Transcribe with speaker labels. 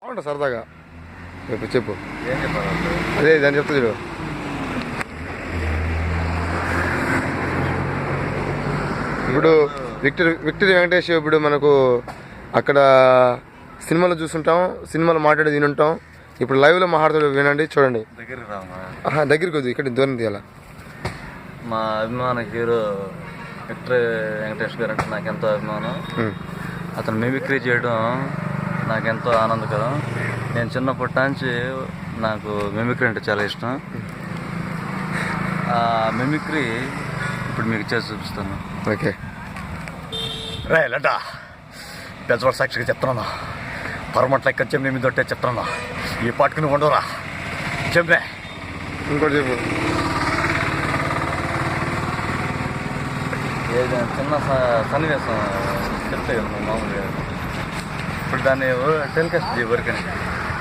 Speaker 1: బాగుంటా సరదాగా చెప్పు
Speaker 2: ఏం చెప్పాలి
Speaker 1: అదే దాన్ని చెప్తా చూడు. ఇప్పుడు విక్టరీ వెంకటేష్ ఇప్పుడు మనకు అక్కడ సినిమాలో చూస్తుంటాం, సినిమాలో మాట్లాడి వినుంటాం. ఇప్పుడు లైవ్లో మాట్లాడుతూ వినండి, చూడండి.
Speaker 2: దగ్గరికి రామా
Speaker 1: దగ్గరికి వద్దు, ఇక్కడ దూరం తీయాల.
Speaker 2: మా అభిమాన హీరో విక్టరీ వెంకటేష్ గారు అంటే నాకెంతో అభిమానం. అతను మిమిక్రీ చేయడం నాకెంతో ఆనందకరం. నేను చిన్నప్పటి నుంచి నాకు మిమిక్రీ అంటే చాలా ఇష్టం. ఆ మిమిక్రీ ఇప్పుడు మీకు చేసి చూపిస్తాను.
Speaker 1: ఓకే
Speaker 2: రే లడ్డా పెద్దవాళ్ళ సాక్షిగా చెప్తున్నాను, పరమట్ల ఎక్కడ చెమ్మి మీద దొట్టే చెప్తున్నాను. ఈ పాటకు నువ్వు ఉండవురా చెమ్మే.
Speaker 1: ఇంకోటి చెప్పు.
Speaker 2: ఏదైనా చిన్న సన్నివేశం చెప్తే కదా మామూలుగా ఇప్పుడు దాన్ని టెలికాస్ట్ చేయవరకని